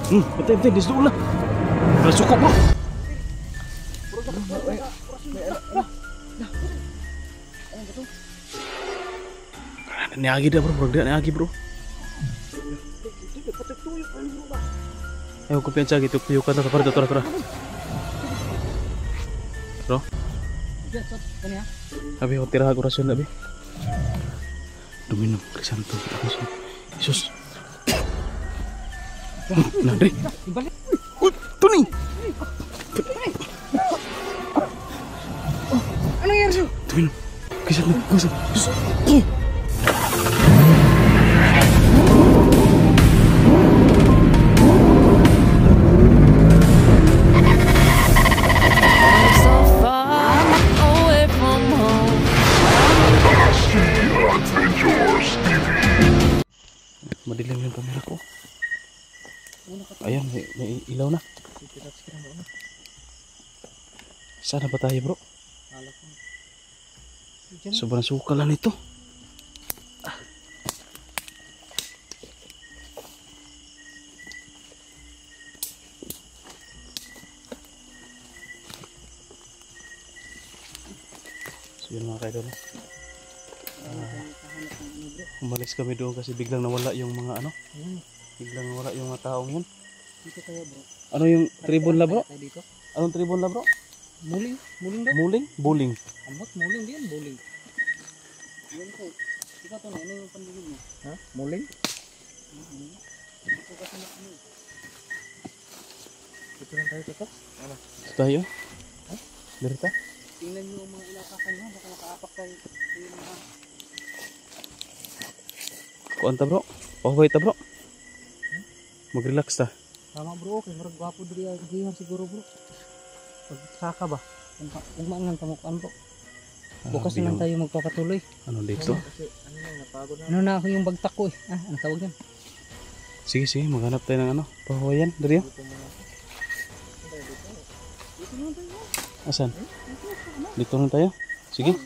Betul betul di situ lah. Udah cukup bro. Ini lagi dah bro, dia lagi bro. Ayo kumpiyansa gitu, piyukan ta para tora. Bro. Abi hotira aku rasun abi. Minum Krisanto Yesus. Nah, Dri. Tuh nih. Ano yan, Su? Tuh minum. Krisanto. Madilim yung kamera ko. Ayan, may ilaw na. Sana ba tayo bro? Sobrang sukalan ito. So yun mga kaidol. Umalis kami doon kasi biglang nawala yung mga ano. Biglang nawala yung mga taong yun. Dito tayo bro. Ano yung tribon la bro? Dito. Anong tribon la bro? Muling daw. Muling? Ambot muling din, muling. Yan ko. Ikaw to na, ano yung pandinig mo? Ha? Muling? Ito kasi na ano. Dito lang tayo tatas. Ano? Ito tayo? Ha? Derita? Tingnan nyo ang mga ilakakan nyo. Baka nakaapak tayo. Yung mga... Kuan ta bro? Okay ta bro? Mag-relax ta. Tama bro, okay. Marag gwapo diri ang siguro bro. Pagsaka ba? Kung maangan tamukan bro. Bukas na lang tayo magpapatuloy. Ano dito? Kasi ano na, napagod na. Ano na ako yung bagtak ko eh. Ang tawag yan. Sige, maghanap tayo ng ano. Pahawayan, dari yun. Asan? Dito lang tayo? Sige. Dito.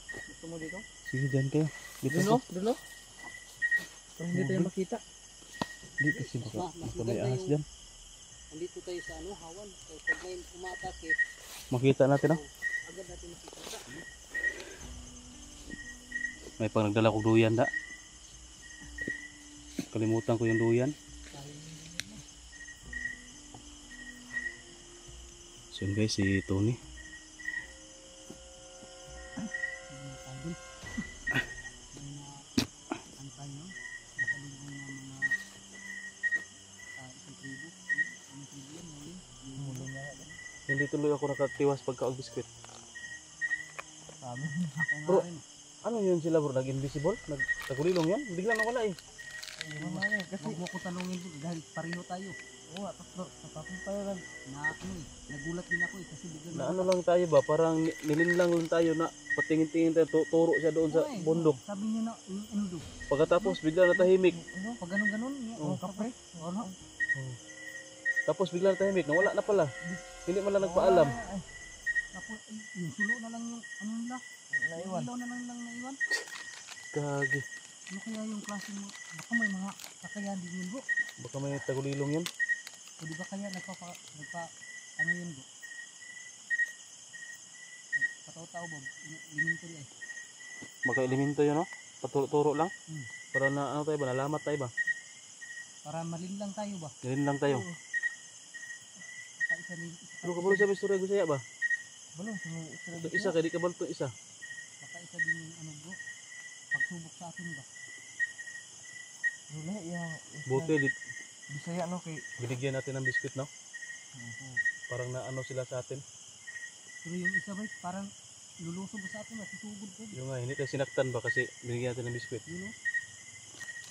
Gusto mo dito? Sige, dyan kayo. Dito Dulo? Dulo? Parang hindi tayo makita. Dito si baka. Baka may ahas dyan. Nandito tayo sa ano, hawan. Kaya pag may umatake, Makita natin no? agad natin makikita. May pang nagdala kong duyan da. Kalimutan ko yung duyan. So yun guys, si Tony. Hindi tuloy ako nakatiwas pagka-og biskwit. Bro, ano yun sila bro? Nag-invisible? Nagkulilong yan? Biglang nawala eh. Kasi huwag mo ko tanungin bro, dahil pareho tayo. Oo, tapos tayo lang. Nagulat din ako eh, kasi biglang Na ano lang tayo ba? Parang nilinlang lang tayo na patingin-tingin tayo. Turo siya doon sa bundok. Sabi niya na, ano do? Pagkatapos bigla natahimik. Pag ganun-ganun, kapre. Ano? Tapos bigla natahimik. Nawala na pala. Hindi man lang nagpaalam. Tapos yung sulo na lang yung ano nila. Naiwan. Ilaw na lang naiwan. Gagi. Ano kaya yung klase mo? Baka may mga kakayahan din yun bro. Baka may tagulilong yun. O di ba kaya ano yun bro? Pataw-taw ba? Liminto eh. Maka-elemento yun no? Paturo-turo lang. Para na ano tayo ba? Nalamat tayo ba? Para malinlang tayo ba? Nilinlang tayo. Ano ka balo sa istorya ko saya ba? Balo, Isa kaya di ka balo to isa. baka isa din yung ano bro. Pagsubok sa atin ba? Wala yung Buti dit. Bisaya no kay Binigyan natin ng biskuit no? Parang na ano sila sa atin. pero yung isa ba parang lulusog sa atin masisugod ko. Yung nga, hindi tayo sinaktan ba kasi binigyan natin ng biskuit. You know?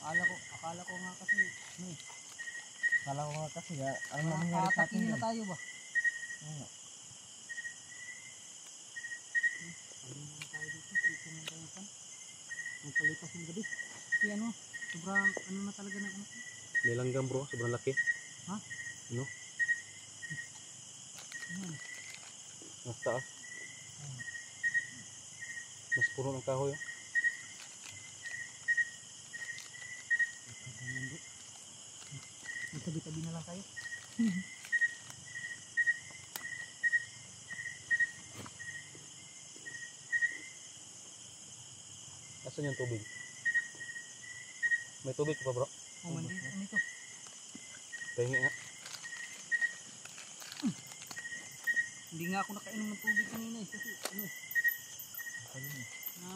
Akala ko nga kasi ano nangyari sa atin na tayo ba? Oo. Magpalipas ng gabi. Kasi ano, sobrang ano na talaga ng ano. May langgam bro, sobrang laki. Ha? Ano? Mas taas. Mas puno ng kahoy. Tabi-tabi na lang tayo. Asan yung tubig? May tubig pa bro? Oh, mandi. Ano ito? Pahingi nga. Hindi nga ako nakainom ng tubig kanina eh. Kasi ano? Na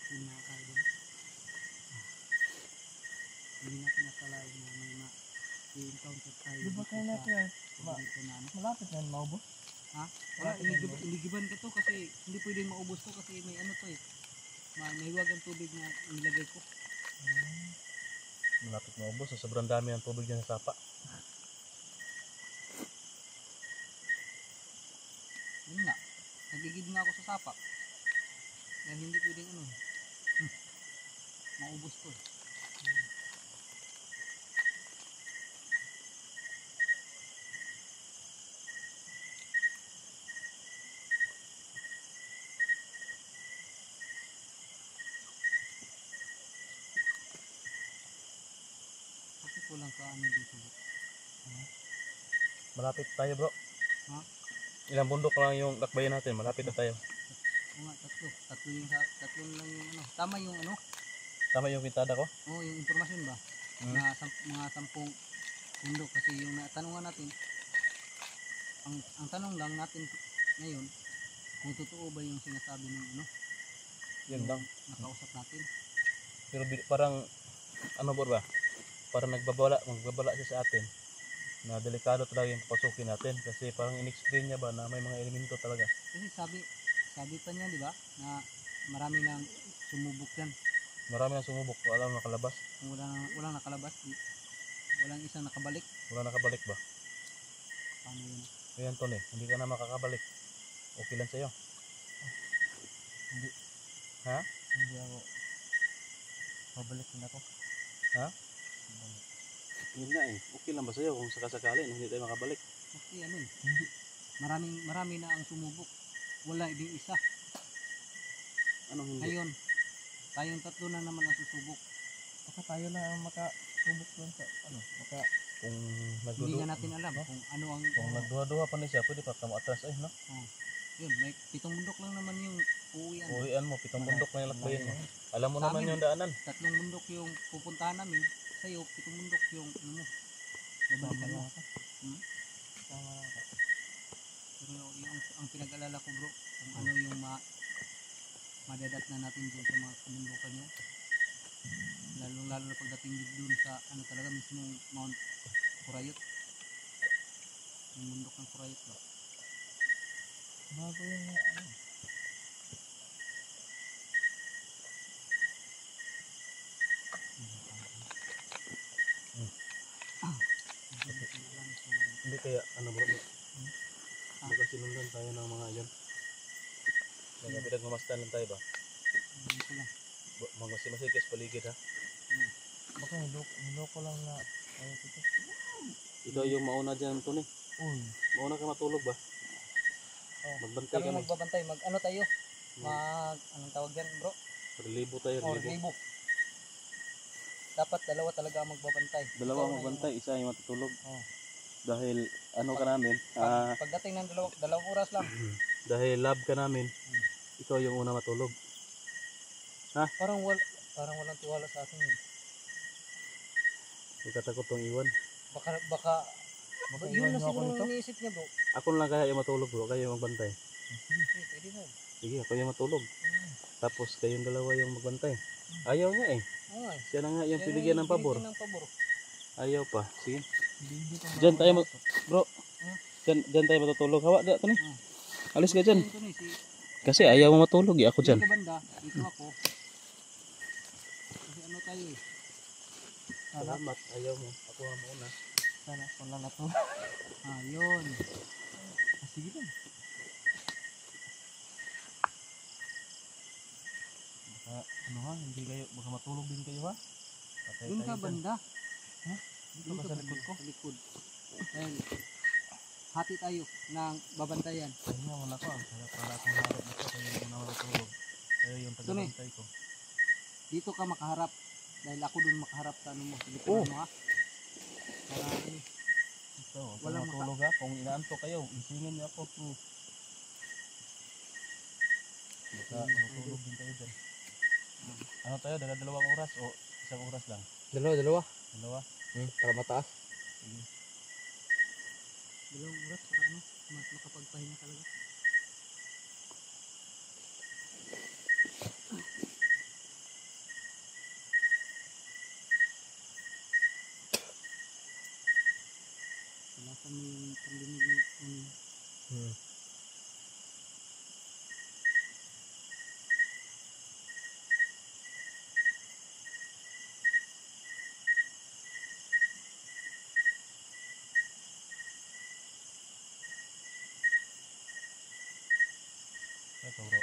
hindi na tayo doon. Hindi natin nakalain na may ma-encounter tayo. Di ba kayo natin yan? Malapit na yan maubos? Ha? Wala, inigiban ko to kasi hindi pwedeng maubos to kasi may ano to eh. May huwag ang tubig na nilagay ko. Malapit maubos. Sobrang dami ang tubig dyan sa sapa. Yun nga. Nagigid nga ako sa sapa. Dahil hindi pwedeng ano. Maubos to eh. Bakit walang kaano dito? Malapit tayo bro. Ha? Ilang bundok lang yung lakbayan natin. Malapit na tayo. Oo nga, tatlo. Tatlo lang yung ano. Tama yung ano. Tama yung pintada ko? Oo, yung informasyon ba? Na mga 10 bundok kasi yung natanungan natin. Ang tanong lang natin ngayon kung totoo ba yung sinasabi ng ano. Yun lang. Nakausap natin. Pero parang ano ba? Parang magbabala siya sa atin na delikado talaga yung papasukin natin kasi parang in-explain niya ba na may mga elemento talaga. Kasi sabi pa niya, di ba, na marami nang sumubok yan. Marami na sumubok, wala nang nakalabas. Kung walang nakalabas, walang isang nakabalik. Wala nakabalik ba? Paano yun? Ayan Tony, hindi ka na makakabalik. Okay lang sa'yo? Hindi. Ha? Hindi ako. Mabalik din ako. Ha? Mabalik. Yun nga eh. Okay lang ba sa'yo kung sakasakali hindi tayo makabalik? Kasi ano eh, Hindi. marami na ang sumubok. Wala din isa. Anong hindi? Ngayon, tayong tatlo na naman ang susubok. Baka tayo na ang makasubok doon sa ano. Baka Kung Hindi nga natin alam kung ano ang... kung nagduha-duha pa niya siya, pwede pa tamo atras eh, no? Yun, may 7 bundok lang naman yung uuwian. Uwian mo, 7 bundok na yung lakbayan mo. Alam mo Sa naman amin, yung daanan. 3 bundok yung pupuntahan namin. Sa'yo, 7 bundok yung ano mo. Babalikan mo. Tama lang ako. Pero yung ang pinag-alala ko bro, kung ano yung madadat na natin dun sa mga kabundukan niya. Lalo na pagdating dun sa ano talaga mismong Mount Kurayot. Yung bundok ng Kurayot ba? Bago yung ano. Hindi kaya, ano bro? Baka sinundan tayo ng mga yan. Mga pinagmamastan lang tayo ba? Dito lang. Magmasimasigis paligid ha? Baka niloko lang na ano ito. Ikaw yung mauna dyan, Tony. Uy. Mauna ka matulog ba? Magbantay Kami kami. magbabantay, ano tayo? Anong tawag yan bro? Relibo tayo, relibo. Relibo. Dapat dalawa talaga ang magbabantay. Dalawa Ikaw na magbantay, isa yung matutulog. Oh. Dahil ano ka namin, Pagdating ng dalawang oras lang. dahil lab ka namin, ikaw yung una matulog. Parang walang tiwala sa atin yun. Huwag katakot tong iwan. Baka yun iwan na niyo ako siguro nito? ang iniisip niya bro. Ako na lang kaya yung matulog bro, kayo yung magbantay. Sige, pwede na. Sige, ako yung matulog. Tapos kayong dalawa yung magbantay. Ayaw nga eh. Oo nga. Siya na nga yung piligyan ng pabor. Binigyan ng pabor. Ayaw pa. Sige. Hindi pa Diyan tayo bro. Diyan tayo matutulog. Hawa da to ni. Alis ka dyan. Ito ni, Kasi ayaw mo matulog eh. Ako dyan. Dito banda, dito ako. Kasi ano tayo eh. Salamat. Ayaw mo. Ako nga muna. sana wala na to. Yun. Sige din. Baka ano ha, hindi kayo, baka matulog din kayo ha? Patay Doon tayo ka dyan. banda. Dito ba sa likod ko? Sa likod. Dahil hati tayo ng babantayan. Kaya nga wala ko, kaya pala akong harap dito, kayo yung una matulog. Kayo yung tagabantay ko. Dito ka makaharap. Dahil ako dun makaharap sa ano mo. Sige Oh. mo ha. Para ano. Ito, Walang walang matulog ha. Kung inaantok kayo, isingin niyo ako. Baka matulog din kayo dyan. Ano tayo, dalawang oras o isang oras lang? Dalawa. Dalawa? Para mataas. Dalawang oras para ano. Mas makapagpahinga talaga. Salasan mo yung pandinig ng Ito bro.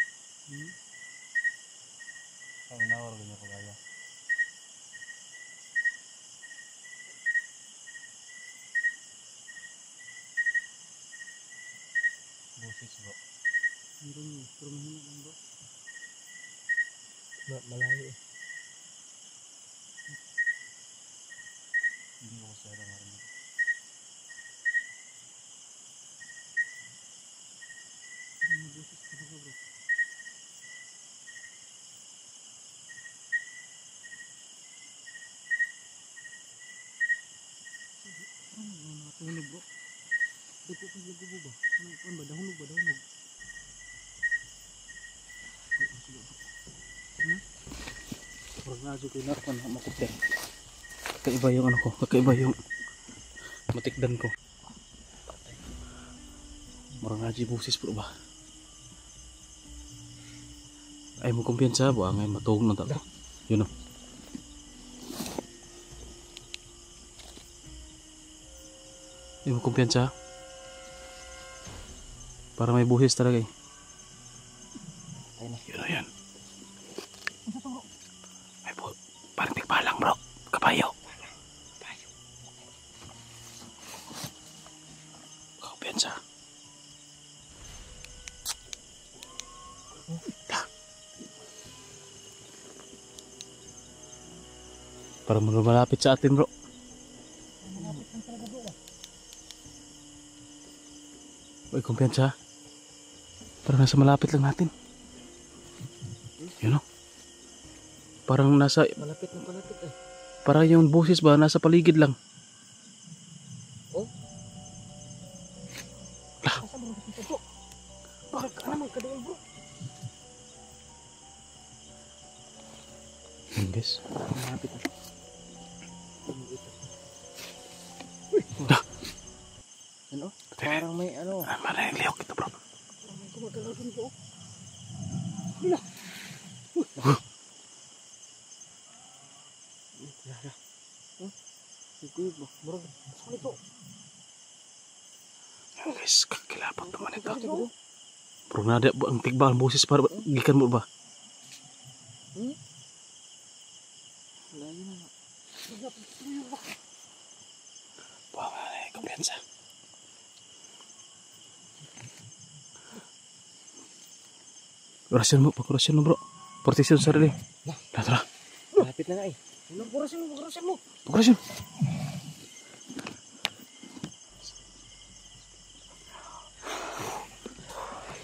Ang inawar ganyan ko kaya. Busis bro. meron mo. Pero mahina lang bro. Malayo eh. Hindi ko masyadong marinig. May boses talaga bro. Ano yung mga tunog bro? Dagko pa lagubo ba? Ano ba? Dahunog ba? Dahunog? Parang nadyo kayo na ako na matikdan. Kakaiba yung ano ko. Kakaiba yung matikdan ko. Marang nadyo busis bro ba? Ay mo kumpiyansa ba? Ngay matulog na tako. Yun o. Ay mo kumpiyansa. Para may buhis talaga eh. Yun o yan. Ay po. Parang tigpalang bro. Kabayo. Kumpiyansa. Parang malapit sa atin bro. Uy, kumpiyansa. Parang nasa malapit lang natin. Yun o. Parang nasa, Malapit eh. parang yung boses ba nasa paligid lang. Yun guys. Malapit na. Ano? Parang may ano. Parang liyok ito bro. Gumagalaw dun bro. Siguyod mo. Bro. Ano to? Yan guys, kakilapag naman ito. Bro, nada ang tigba ang boses para gikan mo ba? Layo na. Wala na kumpiyansa. Orasyon mo, pag-orasyon mo bro. Proteksyon sa sarili. Tara. Malapit na nga eh. Pagkurasin mo. Pag-orasyon.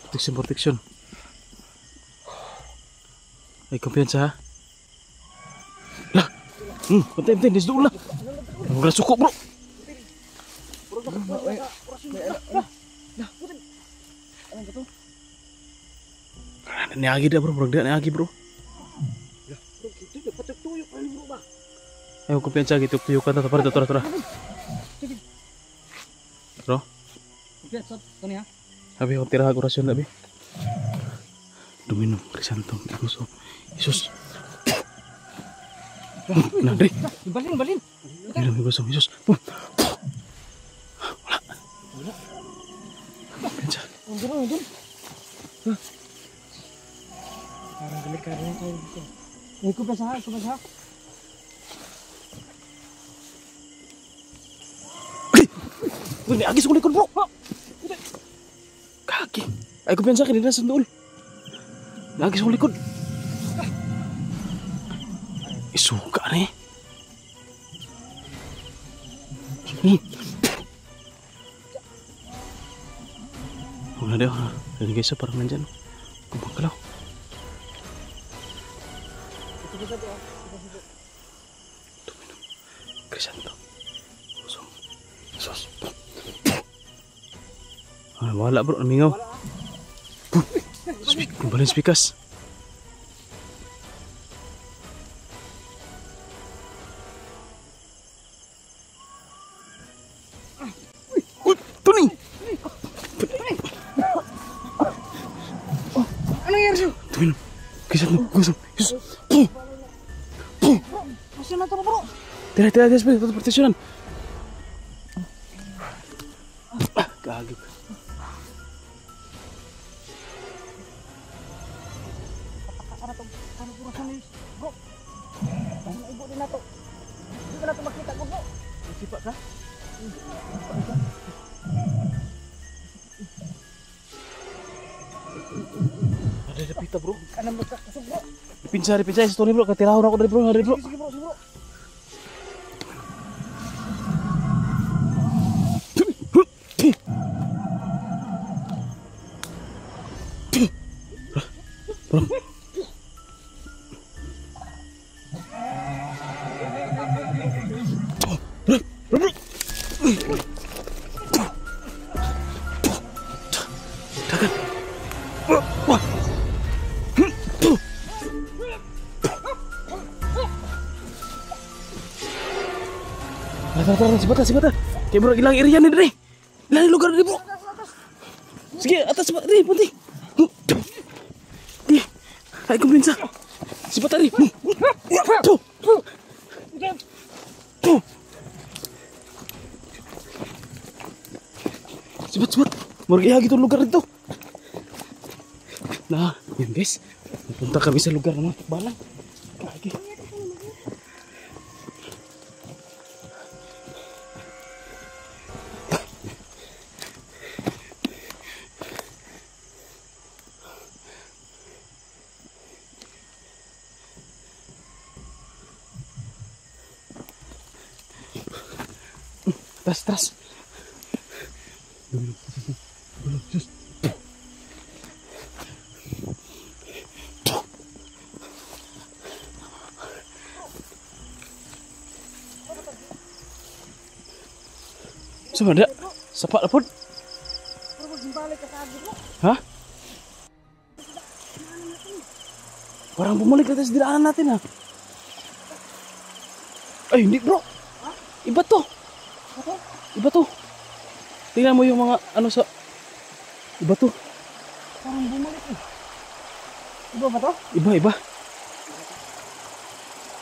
Proteksyon. Ay, kumpiyansa ha. Lah. Pantay, dis doon lah. Ang gala suko bro. Niagi dah bro, niagi bro. Ayo kumpiyansa gitu, tuyukan ta para tora. Bro, Okay, so, ito niya. abi ako tira orasyon abi. Duminom krisantong Isus. Isus. Nah, dre. Balin. Minum Isus. Isus. Wala. Kumpiyansa. Andun. Parang delikado na tayo dito. Kumpiyansa ha. Uy, niagi sa kulikod bro. Kaki. Ay kumpiyansa kanina sa dool. Niagi sa kulikod. Isuka na eh. Huwag na daw. Yan guys, parang nandyan. Kumagalaw. Krisanto. Usong. Sos. Ah, wala bro, namingaw. Balin spikas. Uy, Tony! Ano nangyari sa'yo? Tony, Krisanto, gusong. Masya na ito bro. Tira, proteksyonan. Gagib. Ano bro sana yun? Bro. Ano ibo din na to? Hindi ko na ito makita ko bro. Sipa ka? Ada pita bro. Ano mo kakasog bro? Pinsari sa Tony bro. Katirahon ako dari bro. Sige bro, sige bro. Tara, sibata. Kayak bro, hilang irian nih, Dre. Hilang lugar nih, bro. Sige, atas sibata, Dre, putih. Ayo kumpinsa. Sibata, Dre. Cepat. Morgia gitu lugar itu. Nah, yan guys. Napunta kami sa lugar ng balang. Lagi. Tras. Sama ada sepak leput. Hah? Orang pemulik ke atas diraan natin ha. Ay, hindi bro. Iba to. Tingnan mo yung mga ano sa iba to. Parang bumalik eh. Iba ba to? Iba.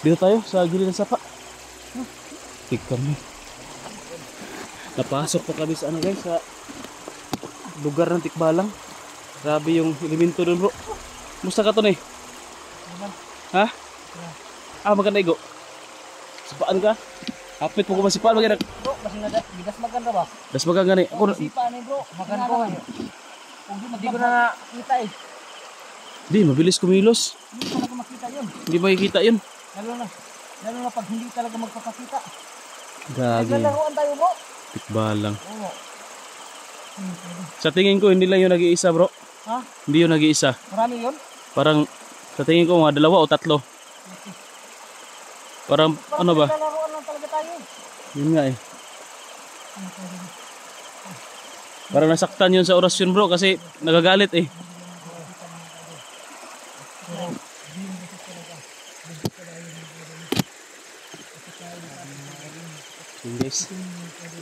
Dito tayo sa gilid ng sapa. Tingnan mo. Napasok pa kami sa ano guys, sa lugar ng Tikbalang. Grabe yung elemento doon bro. Musta ka to na eh? Ha? Maganda igo. Sipaan ka? Hapit mo ko masipaan maganda. Bro, masih nada. Bigas maganda ba? Das maganda ni. Ako Sipa ni bro. Maganda ko. Hindi ko na nakita eh. di mabilis kumilos. Hindi ko na makita yun. Hindi makikita yun. Lalo na pag hindi talaga magpapakita. Gagi. Naglalaroan tayo bro. Tikbalang. Oo. Sa tingin ko hindi lang yung nag-iisa bro. Ha? Hindi yung nag-iisa. Marami yun? Parang sa tingin ko mga 2 o 3. Parang ano ba? Naglalaroan lang talaga tayo. Yun nga eh. Parang nasaktan yun sa orasyon bro kasi nagagalit eh. So guys,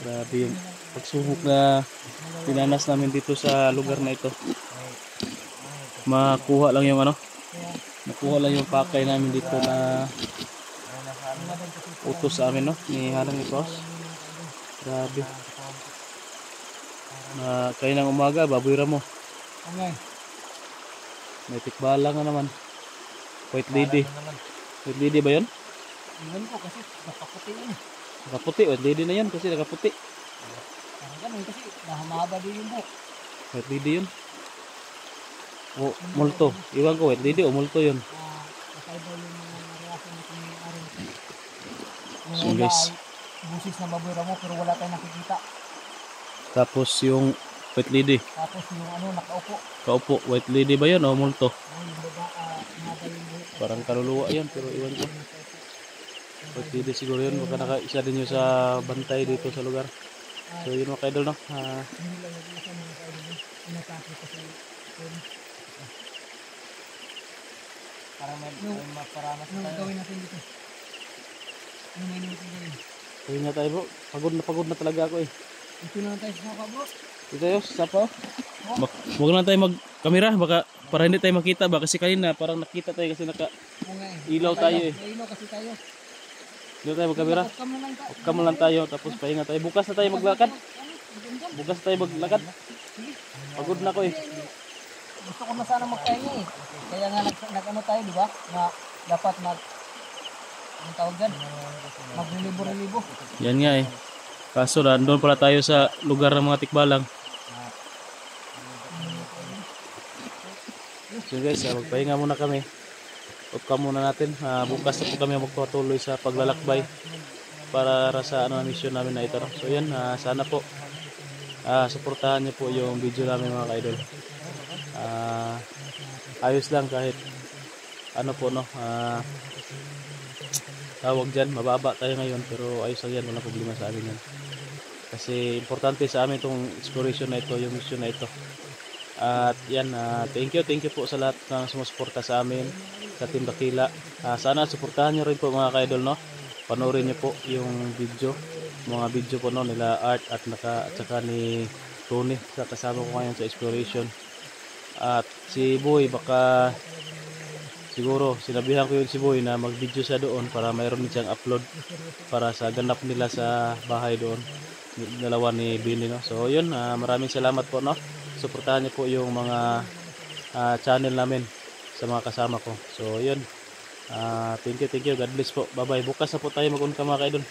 grabe yung pagsubok na pinanas namin dito sa lugar na ito. Makuha lang yung ano, nakuha lang yung pakay namin dito na utos sa amin no, ni Halang ni Cross. Grabe. Na kayo ng umaga, baboy ramo. Okay. May tikbala nga naman. White lady. White lady ba yun? Iwan ko kasi nakaputi yun eh. Nakaputi, white lady na yun kasi nakaputi. Parang ganun kasi mahaba din yung buhok. White lady yun. O multo. Iwan ko white lady o multo yun. Kakaiba yung mga reaction natin ni Aaron So, guys. Busis na baboy ramo pero wala tayong nakikita. Tapos yung white lady. Tapos yung ano, nakaupo. Kaupo. White lady ba yun o multo? Yung baba, naga yung buhok. Parang kaluluwa yan pero iwan ko. White lady siguro yun. Baka nakaisa din yun sa bantay dito sa lugar. So yun mga kaidol no. Hindi lang nag-isa mga kaidol. Inatake kasi yun. Para may maparanas Ano gawin natin dito? Ano may natin gawin? Ayun nga tayo bro. Pagod na talaga ako eh. Ito na lang tayo sa sapa bro. Ito tayo, sapa oh. Huwag lang tayo mag-camera. Baka para hindi tayo makita ba. Kasi kanina parang nakita tayo kasi ilaw tayo eh. May ilaw kasi tayo. Hindi tayo mag-camera. Off-cam lang tayo. Tapos pahinga tayo. Bukas na tayo maglakad. Bukas na tayo maglakad. Pagod na ako eh. Gusto ko na sana magpahinga eh. Kaya nga nag-ano tayo, di ba? Na dapat ang tawag dyan? Maglilibo-relibo. Yan nga eh. Kaso doon pala tayo sa lugar ng mga tikbalang. So guys, magpahinga muna kami. Off-cam muna natin. Bukas na po kami magpatuloy sa paglalakbay para sa mission namin na ito. So yan, sana po suportahan niyo po yung video namin mga ka-idol. Ayos lang kahit ano po no, tawag dyan, mababa tayo ngayon pero ayos lang yan, walang problema sa amin yan. Kasi importante sa amin itong exploration na ito, yung mission na ito. At yan, thank you po sa lahat ng sumusuporta sa amin, sa Team Dakila. Sana suportahan nyo rin po mga ka-idol no. Panoorin nyo po yung mga video po no, nila Art at saka ni Tony sa kasama ko ngayon sa exploration. At si Boy, baka siguro sinabihan ko yun si Boy na mag video siya doon para mayroon din siyang upload para sa ganap nila sa bahay doon, dalawa ni Bini no. So yun, maraming salamat po no. Suportahan niyo po yung mga channel namin sa mga kasama ko. So yun, thank you, God bless po, bye bye. Bukas na po tayo mag-on ka mga kaidol.